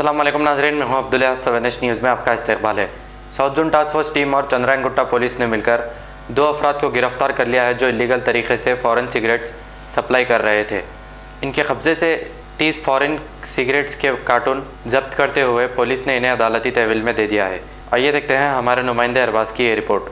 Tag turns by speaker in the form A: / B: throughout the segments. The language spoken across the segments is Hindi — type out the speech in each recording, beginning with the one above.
A: अस्सलाम वालेकुम नाज़रीन, मैं हूं अब्दुल्ला। सवेनिश न्यूज़ में आपका इस्तकबाल है। South zone task force team और चंद्रायन गुट्टा पुलिस ने मिलकर 2 अफराद को गिरफ्तार कर लिया है जो इलीगल तरीके से फ़ॉरेन सिगरेट्स सप्लाई कर रहे थे। इनके कब्ज़े से 30 फ़ॉरेन सिगरेट्स के कार्टून जब्त करते हुए पुलिस ने इन्हें अदालती तहवील में दे दिया है। आइए देखते हैं हमारे नुमाइंदे अरबाज की ये रिपोर्ट।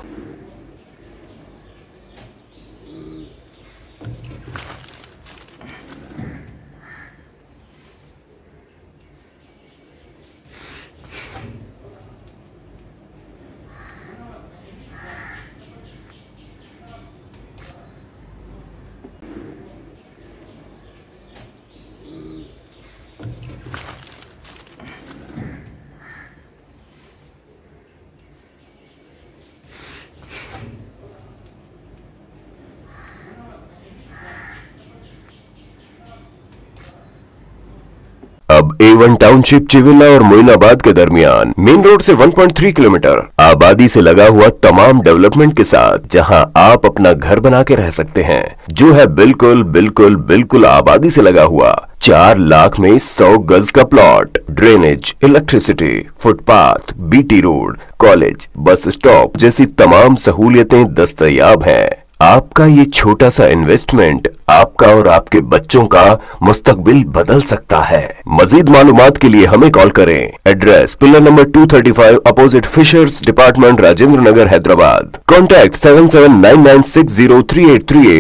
B: अब A1 टाउनशिप चिविला और मोइनाबाद के दरमियान मेन रोड से 1.3 किलोमीटर आबादी से लगा हुआ तमाम डेवलपमेंट के साथ जहां आप अपना घर बना के रह सकते हैं, जो है बिल्कुल बिल्कुल बिल्कुल आबादी से लगा हुआ। 4 लाख में 100 गज का plot, drainage, electricity, footpath, BT road, college, bus stop जैसी तमाम सहूलियतें दस्तयाब हैं। आपका ये छोटा सा इन्वेस्टमेंट आपका और आपके बच्चों का मुस्तकबिल बदल सकता है। मजीद मालूमात के लिए हमें कॉल करें। Address pillar number 235 opposite fishers department, Rajendra Nagar, Hyderabad. Contact 7799603838।